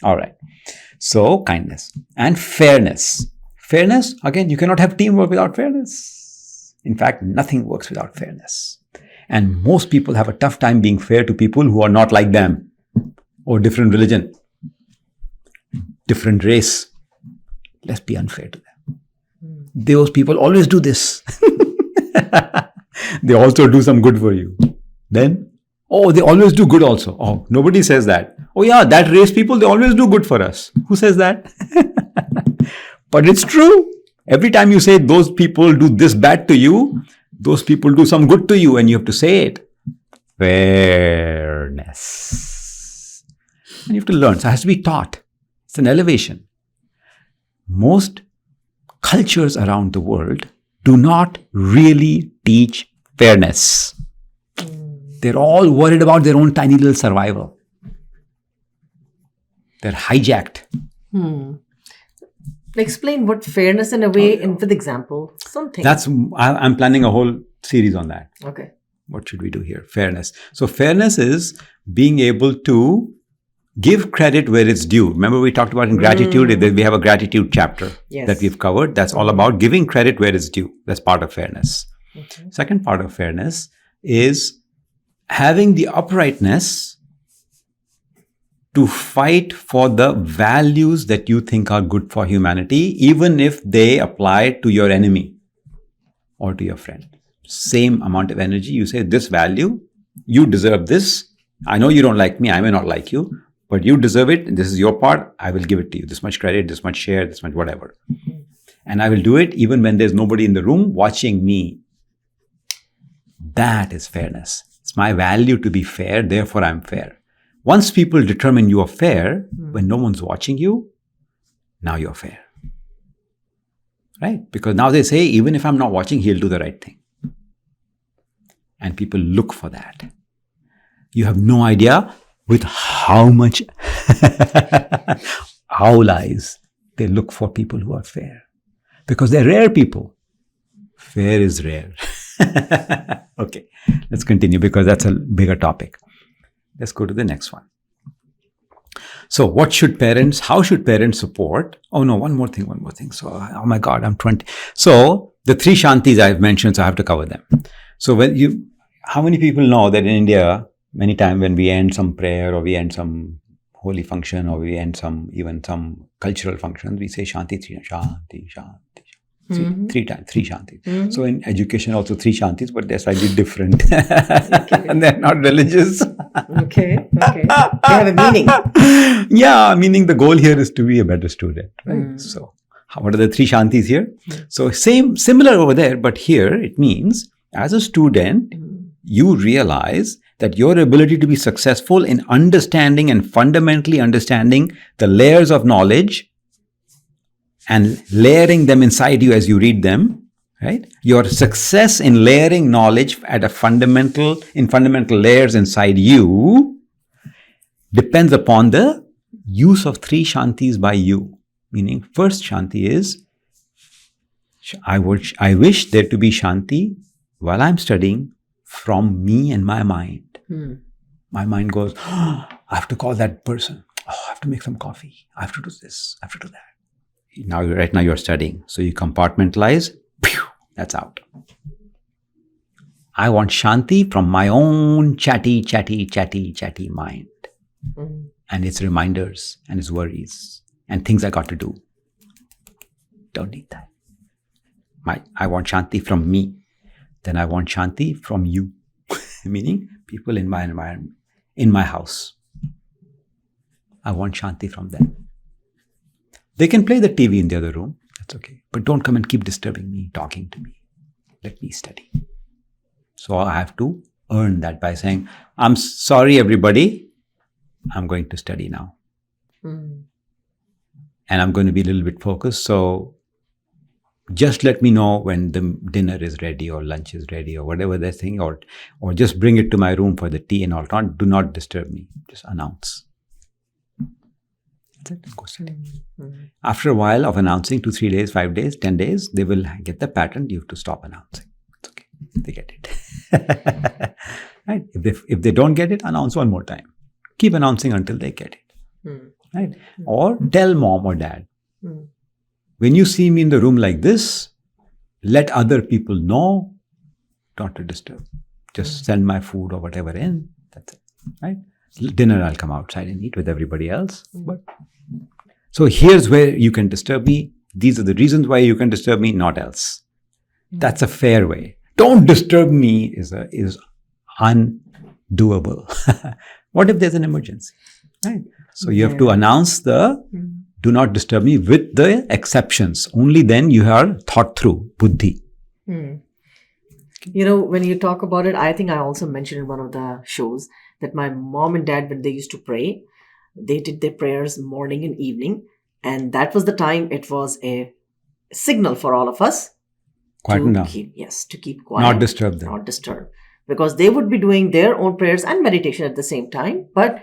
All right. So, kindness and fairness. Fairness, again, you cannot have teamwork without fairness. In fact, nothing works without fairness. And most people have a tough time being fair to people who are not like them, or different religion, different race. Let's be unfair to them. Those people always do this. They also do some good for you. Then, they always do good also. Oh, nobody says that. Oh yeah, that race people, they always do good for us. Who says that? But it's true. Every time you say those people do this bad to you, those people do some good to you, and you have to say it. Fairness. And you have to learn. So it has to be taught. It's an elevation. Most cultures around the world do not really teach fairness. They're all worried about their own tiny little survival. They're hijacked. Explain what fairness in a way, and with example, something. I'm planning a whole series on that. Okay. What should we do here? Fairness. So fairness is being able to give credit where it's due. Remember we talked about in gratitude, that we have a gratitude chapter that we've covered. That's all about giving credit where it's due. That's part of fairness. Okay. Second part of fairness is having the uprightness to fight for the values that you think are good for humanity, even if they apply to your enemy or to your friend. Same amount of energy. You say, this value, you deserve this. I know you don't like me. I may not like you, but you deserve it. This is your part. I will give it to you. This much credit, this much share, this much whatever. And I will do it even when there's nobody in the room watching me. That is fairness. It's my value to be fair. Therefore, I'm fair. Once people determine you are fair, when no one's watching you, now you're fair. Right? Because now they say, even if I'm not watching, he'll do the right thing. And people look for that. You have no idea with how much owl eyes they look for people who are fair. Because they're rare people. Fair is rare. Okay, let's continue because that's a bigger topic. Let's go to the next one. So how should parents support? Oh no, one more thing. So, oh my God, I'm 20. So the 3 Shantis I've mentioned, so I have to cover them. So how many people know that in India, many times when we end some prayer or we end some holy function or we end some cultural function, we say Shanti, Shanti, Shanti. Three times, 3 Shantis. So in education also 3 Shantis, but they're slightly different. And they're not religious. Okay. They have a meaning. Yeah, meaning the goal here is to be a better student. Right? So what are the 3 Shantis here? So similar over there, but here it means as a student, you realize that your ability to be successful in understanding and fundamentally understanding the layers of knowledge and layering them inside you as you read them, right? Your success in layering knowledge in fundamental layers inside you depends upon the use of 3 Shantis by you. Meaning, first Shanti is, I wish there to be Shanti while I'm studying from me and my mind. My mind goes, I have to call that person. I have to make some coffee. I have to do this. I have to do that. Right now you're studying. So you compartmentalize. That's out. I want Shanti from my own chatty mind. And its reminders and its worries and things I got to do. Don't need that. I want Shanti from me. Then I want Shanti from you. Meaning people in my environment, in my house. I want Shanti from them. They can play the TV in the other room. That's okay. But don't come and keep disturbing me, talking to me. Let me study. So I have to earn that by saying, I'm sorry, everybody. I'm going to study now. And I'm going to be a little bit focused. So just let me know when the dinner is ready or lunch is ready or whatever the thing, or just bring it to my room for the tea and all. Do not disturb me. Just announce. That's it. Go study. After a while of announcing 2, 3 days, 5 days, 10 days, they will get the pattern. You have to stop announcing. It's okay. They get it. Right? If they don't get it, announce one more time. Keep announcing until they get it. right? Or tell mom or dad. When you see me in the room like this, let other people know not to disturb. Just send my food or whatever in. That's it, right? Dinner, I'll come outside and eat with everybody else. But so here's where you can disturb me. These are the reasons why you can disturb me, not else. That's a fair way. Don't disturb me is undoable. What if there's an emergency? Right? So you have to announce the do not disturb me with the exceptions. Only then you are thought through, buddhi. You know, when you talk about it, I think I also mentioned in one of the shows that my mom and dad, when they used to pray, they did their prayers morning and evening. And that was the time it was a signal for all of us Quieten down. to keep quiet. Not disturb them. Not disturb. Because they would be doing their own prayers and meditation at the same time. But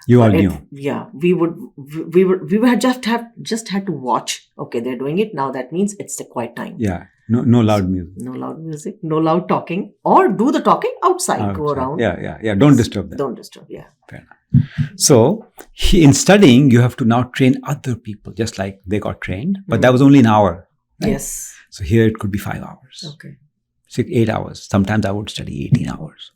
you all knew. Yeah, we had just had to watch. Okay, they're doing it now. That means it's the quiet time. Yeah, no loud music. No loud music. No loud talking. Or do the talking outside. Go around. Yeah. Don't disturb them. Don't disturb. Yeah. Fair enough. So in studying, you have to now train other people, just like they got trained. But that was only an hour. Right? Yes. So here it could be 5 hours. Okay. 8 hours. Sometimes I would study 18 hours.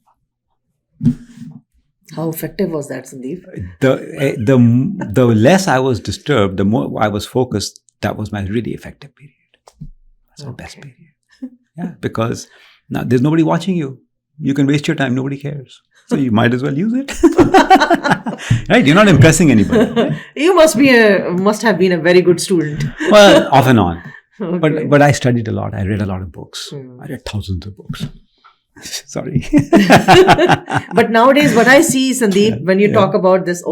How effective was that, Sandeep? The less I was disturbed, the more I was focused. That was my really effective period. That's my best period. Yeah, because now there's nobody watching you. You can waste your time. Nobody cares. So you might as well use it. Right? You're not impressing anybody. Right? You must have been a very good student. Well, off and on. Okay. But I studied a lot. I read a lot of books. I read thousands of books. Sorry. But nowadays, what I see, Sandeep, when you talk about this,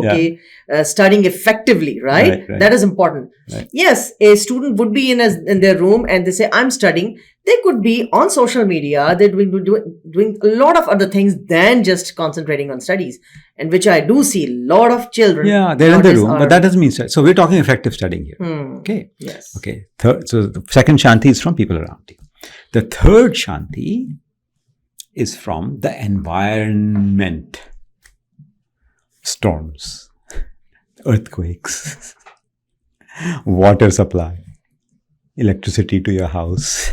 studying effectively, right? That is important. Right. Yes, a student would be in their room and they say, I'm studying. They could be on social media. They would be doing a lot of other things than just concentrating on studies. And which I do see a lot of children. Yeah, they're in the room, but that doesn't mean study. So we're talking effective studying here. Okay. Yes. Okay. So the second Shanti is from people around you. The third Shanti is from the environment. Storms, earthquakes, water supply, electricity to your house.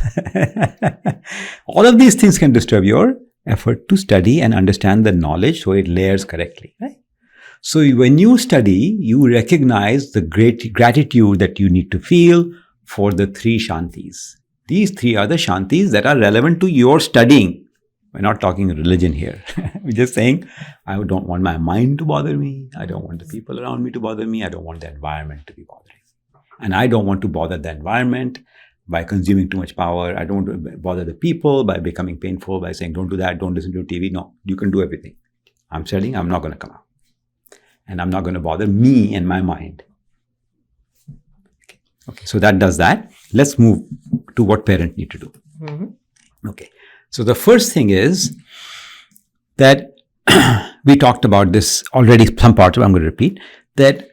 All of these things can disturb your effort to study and understand the knowledge so it layers correctly. Right? So when you study, you recognize the great gratitude that you need to feel for the 3 Shantis. These 3 are the Shantis that are relevant to your studying. We're not talking religion here. We're just saying, I don't want my mind to bother me. I don't want the people around me to bother me. I don't want the environment to be bothering. And I don't want to bother the environment by consuming too much power. I don't want to bother the people by becoming painful, by saying, don't do that, don't listen to TV. No, you can do everything. I'm studying, I'm not going to come out. And I'm not going to bother me and my mind. Okay, so that does that. Let's move to what parents need to do. Okay. So the first thing is that we talked about this already, some parts of it I'm going to repeat, that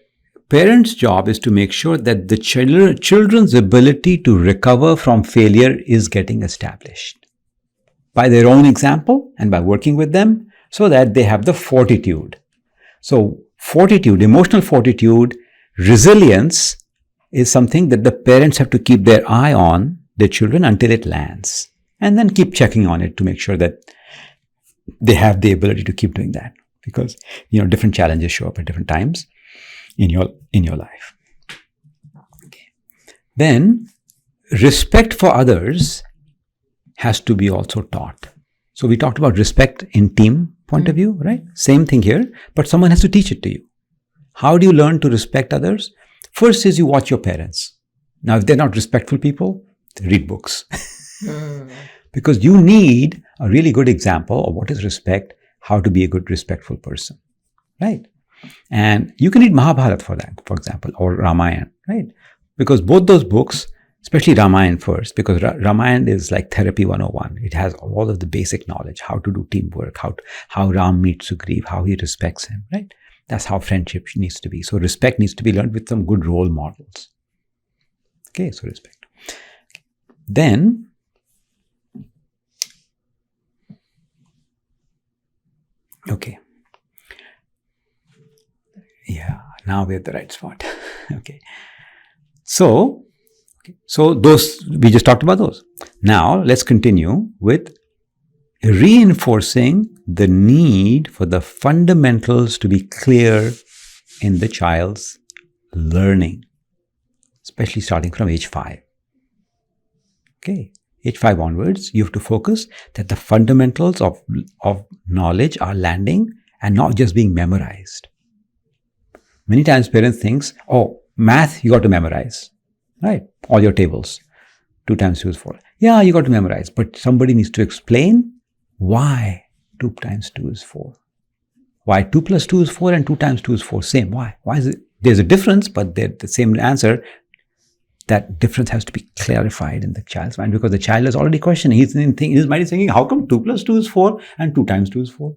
parents' job is to make sure that the children's ability to recover from failure is getting established by their own example and by working with them so that they have the fortitude. So fortitude, emotional fortitude, resilience is something that the parents have to keep their eye on their children until it lands. And then keep checking on it to make sure that they have the ability to keep doing that. Because, different challenges show up at different times in your life. Okay. Then, respect for others has to be also taught. So we talked about respect in team point of view, right? Same thing here, but someone has to teach it to you. How do you learn to respect others? First is you watch your parents. Now, if they're not respectful people, read books. Because you need a really good example of what is respect, how to be a good respectful person, right? And you can read Mahabharata for that, for example, or Ramayana, right? Because both those books, especially Ramayana first, because Ramayana is like therapy 101. It has all of the basic knowledge, how to do teamwork, how Ram meets Sugriv, how he respects him, right? That's how friendship needs to be. So respect needs to be learned with some good role models. Okay, so respect. Then, okay. Yeah, Now we're at the right spot. Okay. So those, we just talked about those. Now let's continue with reinforcing the need for the fundamentals to be clear in the child's learning, especially starting from age 5. Okay. Age 5 onwards, you have to focus that the fundamentals of knowledge are landing and not just being memorized. Many times parents think, oh, math, you got to memorize, right? All your tables. 2 times 2 is 4. Yeah, you got to memorize. But somebody needs to explain why 2 times 2 is 4. Why 2 plus 2 is 4 and 2 times 2 is 4. Same. Why? Why is it? There's a difference, but they're the same answer. That difference has to be clarified in the child's mind, because the child is already questioning. He's in his mind is thinking, how come 2 plus 2 is 4 and 2 times 2 is 4?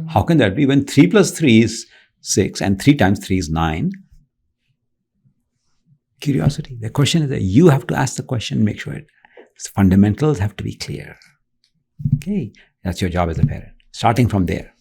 How can that be when 3 plus 3 is 6 and 3 times 3 is 9? Curiosity. The question is that you have to ask the question, make sure its fundamentals have to be clear. Okay, that's your job as a parent. Starting from there.